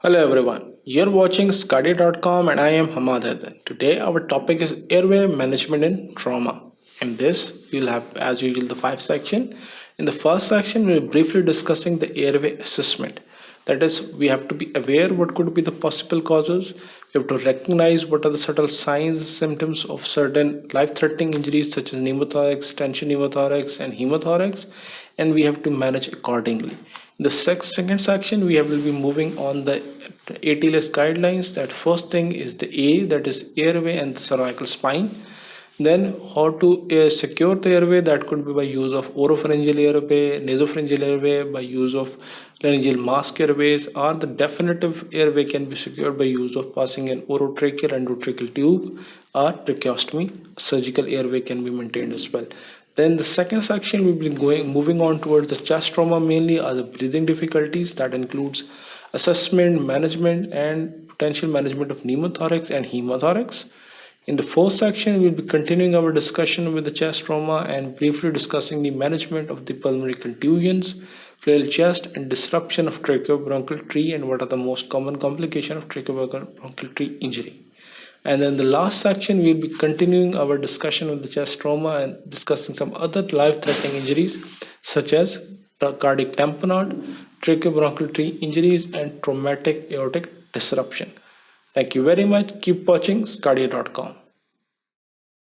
Hello everyone, you're watching sqadia.com and I am Hamad Haider. Today our topic is airway management in trauma. In this, we'll have as usual the five section. In the first section, we're briefly discussing the airway assessment. That is, we have to be aware what could be the possible causes. We have to recognize what are the subtle signs and symptoms of certain life-threatening injuries such as pneumothorax, tension pneumothorax, and hemothorax, and we have to manage accordingly. In the second section, will be moving on the ATLS guidelines. That first thing is the A, that is airway and the cervical spine. Then how to secure the airway, that could be by use of oropharyngeal airway, nasopharyngeal airway, by use of laryngeal mask airways, or the definitive airway can be secured by use of passing an orotracheal and endotracheal tube or tracheostomy. Surgical airway can be maintained as well. Then the second section will be moving on towards the chest trauma, mainly are the breathing difficulties. That includes assessment, management, and potential management of pneumothorax and hemothorax. In the fourth section, we'll be continuing our discussion with the chest trauma and briefly discussing the management of the pulmonary contusions, flail chest, and disruption of tracheobronchial tree, and what are the most common complications of tracheobronchial tree injury. And then the last section, we'll be continuing our discussion of the chest trauma and discussing some other life-threatening injuries such as cardiac tamponade, tracheobronchial tree injuries, and traumatic aortic disruption. Thank you very much. Keep watching sqadia.com.